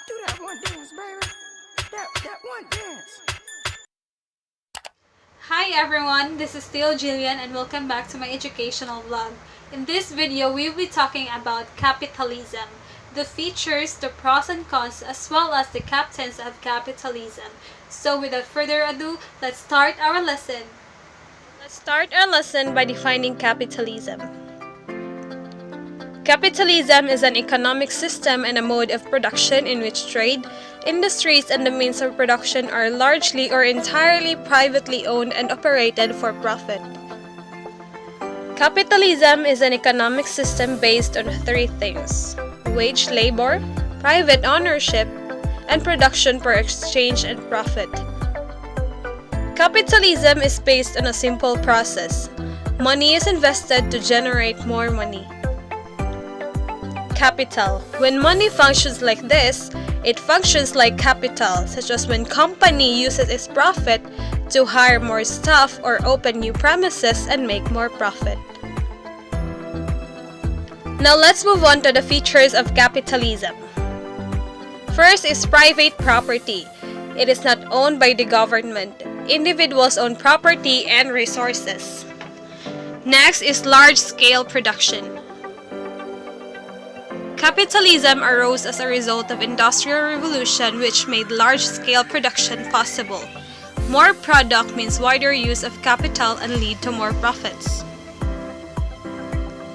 Do that one dance, baby. That one dance. Hi everyone, this is still Jillian and welcome back to my educational vlog. In this video, we will be talking about capitalism, the features, the pros and cons, as well as the captains of capitalism. So without further ado, let's start our lesson. Let's start our lesson by defining capitalism. Capitalism is an economic system and a mode of production in which trade, industries, and the means of production are largely or entirely privately owned and operated for profit. Capitalism is an economic system based on three things: wage labor, private ownership, and production per exchange and profit. Capitalism is based on a simple process. Money is invested to generate more money. Capital. When money functions like this, it functions like capital, such as when company uses its profit to hire more staff or open new premises and make more profit. Now let's move on to the features of capitalism. First is private property. It is not owned by the government. Individuals own property and resources. Next is large-scale production. Capitalism arose as a result of Industrial Revolution, which made large-scale production possible. More product means wider use of capital and lead to more profits.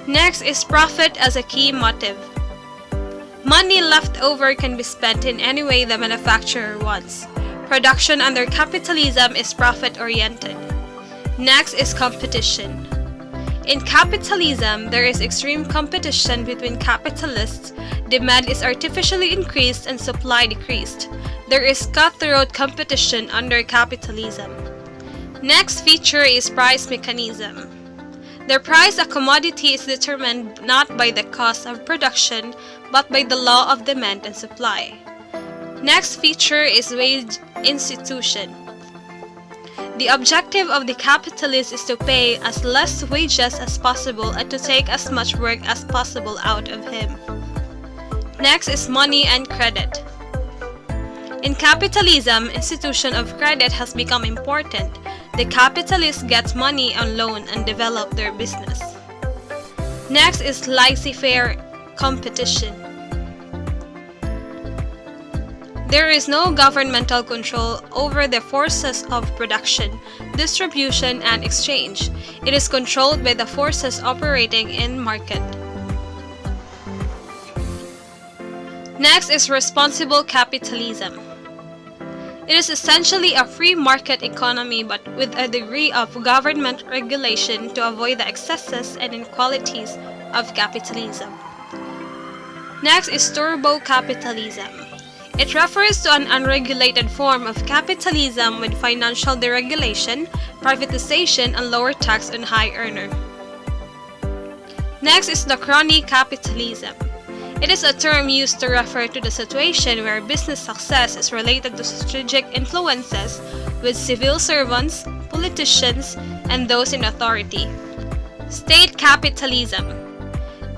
Next is profit as a key motive. Money left over can be spent in any way the manufacturer wants. Production under capitalism is profit-oriented. Next is competition. In capitalism, there is extreme competition between capitalists. Demand is artificially increased and supply decreased. There is cutthroat competition under capitalism. Next feature is price mechanism. The price of commodity is determined not by the cost of production, but by the law of demand and supply. Next feature is wage institution. The objective of the capitalist is to pay as less wages as possible and to take as much work as possible out of him. Next is money and credit. In capitalism, institution of credit has become important. The capitalist gets money on loan and develop their business. Next is laissez-faire competition. There is no governmental control over the forces of production, distribution, and exchange. It is controlled by the forces operating in market. Next is responsible capitalism. It is essentially a free market economy but with a degree of government regulation to avoid the excesses and inequalities of capitalism. Next is turbo capitalism. It refers to an unregulated form of capitalism with financial deregulation, privatization, and lower tax on high earner. Next is the crony capitalism. It is a term used to refer to the situation where business success is related to strategic influences with civil servants, politicians, and those in authority. State capitalism.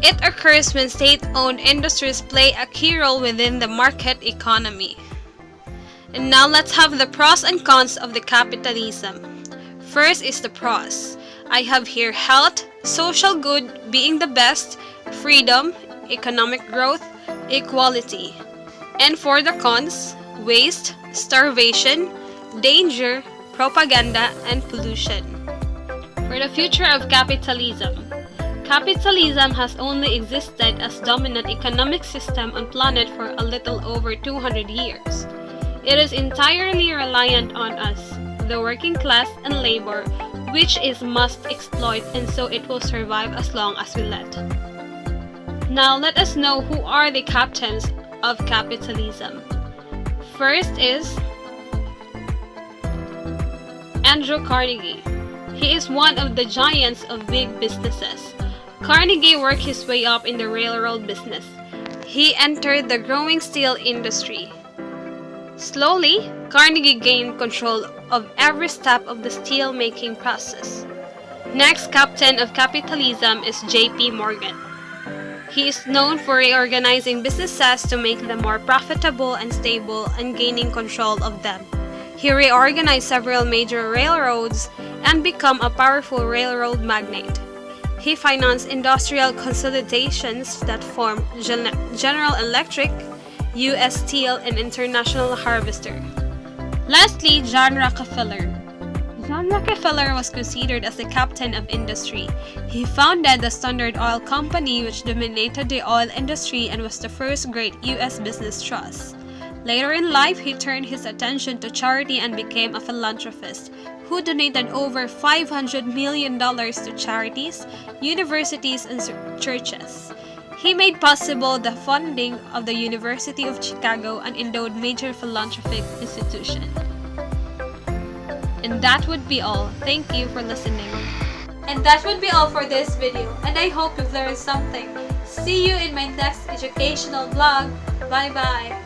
It occurs when state-owned industries play a key role within the market economy. And now let's have the pros and cons of the capitalism. First is the pros. I have here health, social good, being the best, freedom, economic growth, equality. And for the cons, waste, starvation, danger, propaganda, and pollution. For the future of capitalism. Capitalism has only existed as dominant economic system on planet for a little over 200 years. It is entirely reliant on us, the working class and labor, which is must exploit, and so it will survive as long as we let. Now let us know who are the captains of capitalism. First is Andrew Carnegie. He is one of the giants of big businesses. Carnegie worked his way up in the railroad business. He entered the growing steel industry. Slowly, Carnegie gained control of every step of the steel-making process. Next captain of capitalism is J.P. Morgan. He is known for reorganizing businesses to make them more profitable and stable and gaining control of them. He reorganized several major railroads and became a powerful railroad magnate. He financed industrial consolidations that formed General Electric, U.S. Steel, and International Harvester. Lastly, John Rockefeller. John Rockefeller was considered as the captain of industry. He founded the Standard Oil Company, which dominated the oil industry and was the first great U.S. business trust. Later in life, he turned his attention to charity and became a philanthropist who donated over $500 million to charities, universities, and churches. He made possible the funding of the University of Chicago and endowed major philanthropic institutions. And that would be all. Thank you for listening. And that would be all for this video, and I hope you've learned something. See you in my next educational vlog. Bye bye.